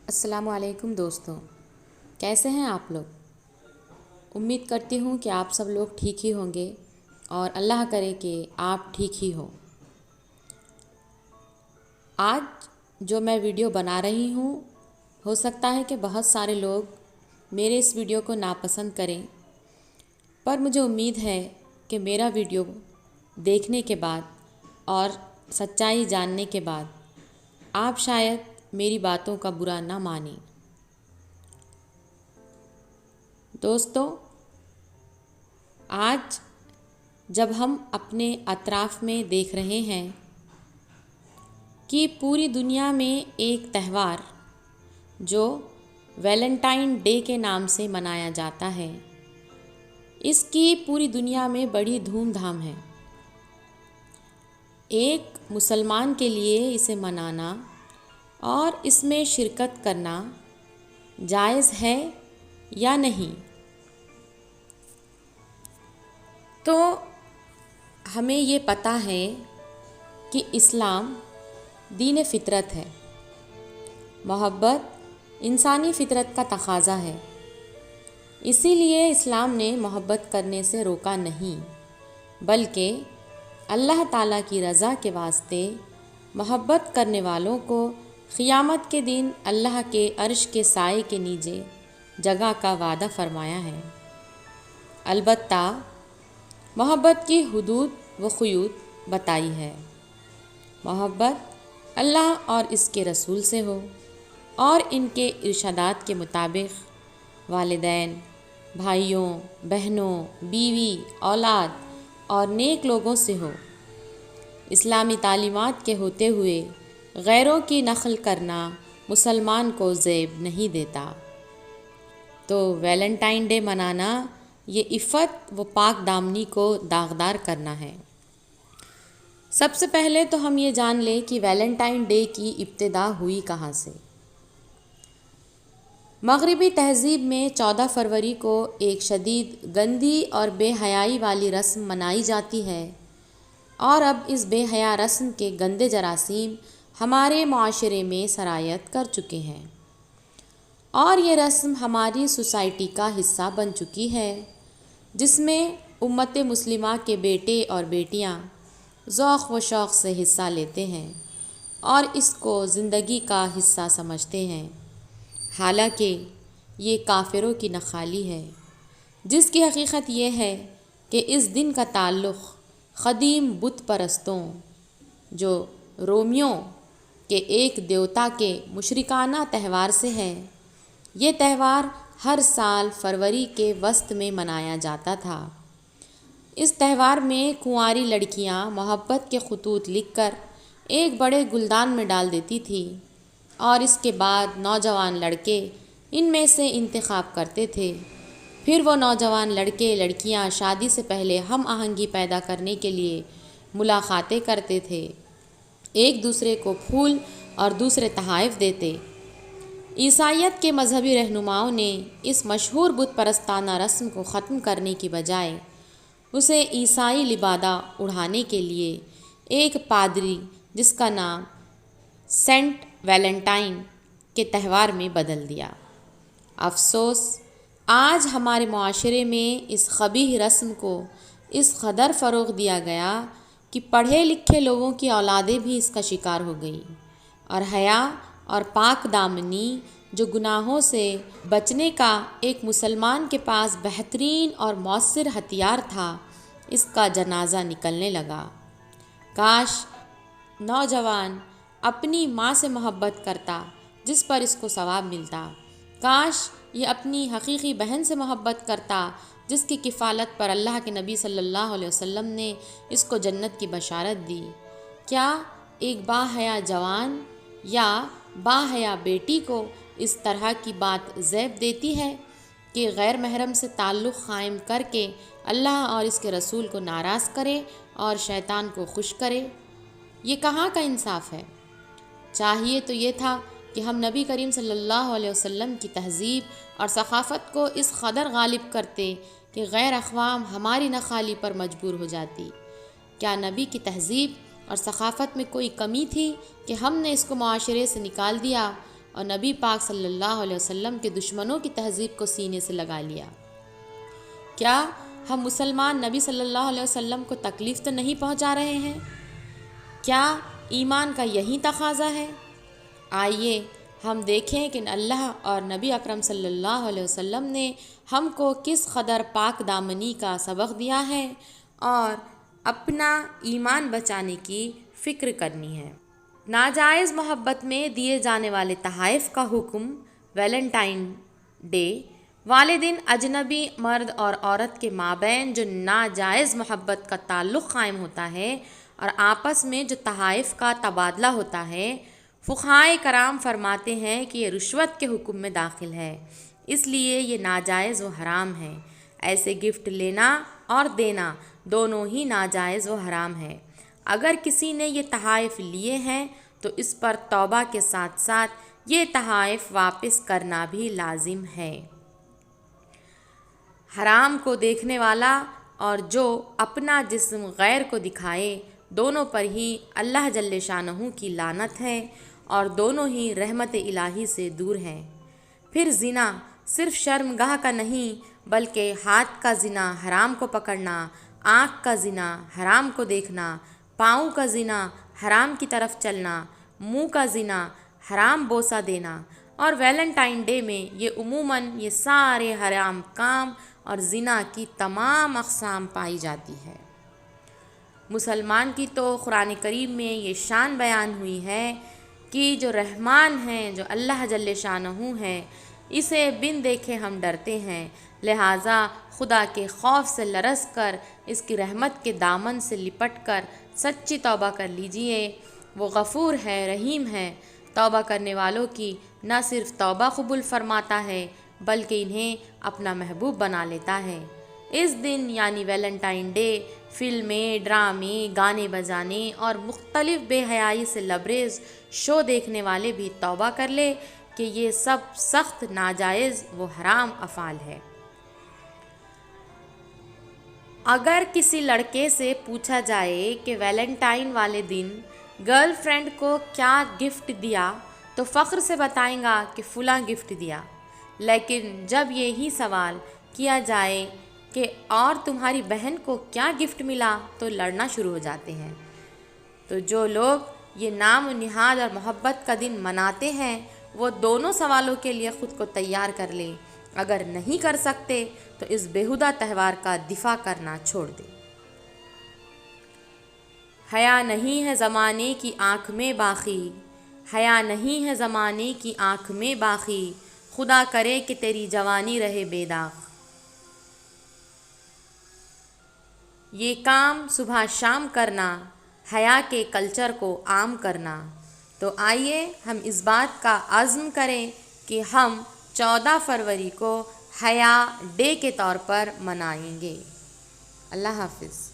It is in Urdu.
السلام علیکم دوستوں، کیسے ہیں آپ لوگ؟ امید کرتی ہوں کہ آپ سب لوگ ٹھیک ہی ہوں گے اور اللہ کرے کہ آپ ٹھیک ہی ہو۔ آج جو میں ویڈیو بنا رہی ہوں، ہو سکتا ہے کہ بہت سارے لوگ میرے اس ویڈیو کو ناپسند کریں، پر مجھے امید ہے کہ میرا ویڈیو دیکھنے کے بعد اور سچائی جاننے کے بعد آپ شاید میری باتوں کا برا نہ مانیں۔ دوستوں، آج جب ہم اپنے اطراف میں دیکھ رہے ہیں کہ پوری دنیا میں ایک تہوار جو ویلنٹائن ڈے کے نام سے منایا جاتا ہے، اس کی پوری دنیا میں بڑی دھوم دھام ہے۔ ایک مسلمان کے لیے اسے منانا اور اس میں شرکت کرنا جائز ہے یا نہیں؟ تو ہمیں یہ پتہ ہے کہ اسلام دین فطرت ہے، محبت انسانی فطرت کا تقاضا ہے۔ اسی لیے اسلام نے محبت کرنے سے روکا نہیں، بلکہ اللہ تعالیٰ کی رضا کے واسطے محبت کرنے والوں کو قیامت کے دن اللہ کے عرش کے سائے کے نیچے جگہ کا وعدہ فرمایا ہے۔ البتہ محبت کی حدود و قیود بتائی ہے۔ محبت اللہ اور اس کے رسول سے ہو اور ان کے ارشادات کے مطابق والدین، بھائیوں، بہنوں، بیوی، اولاد اور نیک لوگوں سے ہو۔ اسلامی تعلیمات کے ہوتے ہوئے غیروں کی نقل کرنا مسلمان کو زیب نہیں دیتا۔ تو ویلنٹائن ڈے منانا یہ عفت و پاک دامنی کو داغدار کرنا ہے۔ سب سے پہلے تو ہم یہ جان لیں کہ ویلنٹائن ڈے کی ابتدا ہوئی کہاں سے۔ مغربی تہذیب میں 14 فروری کو ایک شدید گندی اور بے حیائی والی رسم منائی جاتی ہے، اور اب اس بے حیا رسم کے گندے جراثیم ہمارے معاشرے میں سرایت کر چکے ہیں، اور یہ رسم ہماری سوسائٹی کا حصہ بن چکی ہے، جس میں امت مسلمہ کے بیٹے اور بیٹیاں ذوق و شوق سے حصہ لیتے ہیں اور اس کو زندگی کا حصہ سمجھتے ہیں۔ حالانکہ یہ کافروں کی نخالی ہے، جس کی حقیقت یہ ہے کہ اس دن کا تعلق قدیم بت پرستوں جو رومیوں کے ایک دیوتا کے مشرکانہ تہوار سے ہے۔ یہ تہوار ہر سال فروری کے وسط میں منایا جاتا تھا۔ اس تہوار میں کنواری لڑکیاں محبت کے خطوط لکھ کر ایک بڑے گلدان میں ڈال دیتی تھیں، اور اس کے بعد نوجوان لڑکے ان میں سے انتخاب کرتے تھے۔ پھر وہ نوجوان لڑکے لڑکیاں شادی سے پہلے ہم آہنگی پیدا کرنے کے لیے ملاقاتیں کرتے تھے، ایک دوسرے کو پھول اور دوسرے تحائف دیتے۔ عیسائیت کے مذہبی رہنماؤں نے اس مشہور بت پرستانہ رسم کو ختم کرنے کی بجائے اسے عیسائی لبادہ اڑھانے کے لیے ایک پادری جس کا نام سینٹ ویلنٹائن کے تہوار میں بدل دیا۔ افسوس، آج ہمارے معاشرے میں اس قبیح رسم کو اس قدر فروغ دیا گیا کہ پڑھے لکھے لوگوں کی اولادیں بھی اس کا شکار ہو گئی، اور حیا اور پاک دامنی جو گناہوں سے بچنے کا ایک مسلمان کے پاس بہترین اور مؤثر ہتھیار تھا، اس کا جنازہ نکلنے لگا۔ کاش نوجوان اپنی ماں سے محبت کرتا جس پر اس کو ثواب ملتا، کاش یہ اپنی حقیقی بہن سے محبت کرتا جس کی کفالت پر اللہ کے نبی صلی اللہ علیہ وسلم نے اس کو جنت کی بشارت دی۔ کیا ایک باحیا جوان یا باحیا بیٹی کو اس طرح کی بات زیب دیتی ہے کہ غیر محرم سے تعلق قائم کر کے اللہ اور اس کے رسول کو ناراض کرے اور شیطان کو خوش کرے؟ یہ کہاں کا انصاف ہے؟ چاہیے تو یہ تھا کہ ہم نبی کریم صلی اللہ علیہ وسلم کی تہذیب اور ثقافت کو اس قدر غالب کرتے کہ غیر اقوام ہماری نخالی پر مجبور ہو جاتی۔ کیا نبی کی تہذیب اور ثقافت میں کوئی کمی تھی کہ ہم نے اس کو معاشرے سے نکال دیا اور نبی پاک صلی اللہ علیہ وسلم کے دشمنوں کی تہذیب کو سینے سے لگا لیا۔ کیا ہم مسلمان نبی صلی اللہ علیہ وسلم کو تکلیف تو نہیں پہنچا رہے ہیں؟ کیا ایمان کا یہی تقاضا ہے؟ آئیے ہم دیکھیں کہ اللہ اور نبی اکرم صلی اللہ علیہ وسلم نے ہم کو کس قدر پاک دامنی کا سبق دیا ہے اور اپنا ایمان بچانے کی فکر کرنی ہے۔ ناجائز محبت میں دیے جانے والے تحائف کا حکم۔ ویلنٹائن ڈے والے دن اجنبی مرد اور عورت کے مابین جو ناجائز محبت کا تعلق قائم ہوتا ہے اور آپس میں جو تحائف کا تبادلہ ہوتا ہے، فقہائے کرام فرماتے ہیں کہ یہ رشوت کے حکم میں داخل ہے، اس لیے یہ ناجائز و حرام ہے۔ ایسے گفٹ لینا اور دینا دونوں ہی ناجائز و حرام ہے۔ اگر کسی نے یہ تحائف لیے ہیں تو اس پر توبہ کے ساتھ ساتھ یہ تحائف واپس کرنا بھی لازم ہے۔ حرام کو دیکھنے والا اور جو اپنا جسم غیر کو دکھائے، دونوں پر ہی اللہ جل شانہ کی لعنت ہے اور دونوں ہی رحمت الہی سے دور ہیں۔ پھر زنا صرف شرمگاہ کا نہیں بلکہ ہاتھ کا زنا حرام کو پکڑنا، آنکھ کا زنا حرام کو دیکھنا، پاؤں کا زنا حرام کی طرف چلنا، منہ کا زنا حرام بوسہ دینا، اور ویلنٹائن ڈے میں یہ عموماً یہ سارے حرام کام اور زنا کی تمام اقسام پائی جاتی ہے۔ مسلمان کی تو قرآن کریم میں یہ شان بیان ہوئی ہے کہ جو رحمان ہیں، جو اللہ جل شانہ ہے، اسے بن دیکھے ہم ڈرتے ہیں، لہٰذا خدا کے خوف سے لرز کر اس کی رحمت کے دامن سے لپٹ کر سچی توبہ کر لیجئے۔ وہ غفور ہے، رحیم ہے، توبہ کرنے والوں کی نہ صرف توبہ قبول فرماتا ہے بلکہ انہیں اپنا محبوب بنا لیتا ہے۔ اس دن یعنی ویلنٹائن ڈے فلمیں، ڈرامے، گانے بجانے اور مختلف بے حیائی سے لبریز شو دیکھنے والے بھی توبہ کر لے کہ یہ سب سخت ناجائز و حرام افعال ہے۔ اگر کسی لڑکے سے پوچھا جائے کہ ویلنٹائن والے دن گرل فرینڈ کو کیا گفٹ دیا تو فخر سے بتائیں گا کہ فلاں گفٹ دیا، لیکن جب یہی سوال کیا جائے کہ اور تمہاری بہن کو کیا گفٹ ملا تو لڑنا شروع ہو جاتے ہیں۔ تو جو لوگ یہ نام و نہاد اور محبت کا دن مناتے ہیں وہ دونوں سوالوں کے لیے خود کو تیار کر لیں، اگر نہیں کر سکتے تو اس بیہودہ تہوار کا دفاع کرنا چھوڑ دیں۔ حیا نہیں ہے زمانے کی آنکھ میں باقی، حیا نہیں ہے زمانے کی آنکھ میں باقی، خدا کرے کہ تیری جوانی رہے بے داغ۔ یہ کام صبح شام کرنا، حیا کے کلچر کو عام کرنا۔ تو آئیے ہم اس بات کا عزم کریں کہ ہم 14 فروری کو حیا ڈے کے طور پر منائیں گے۔ اللہ حافظ۔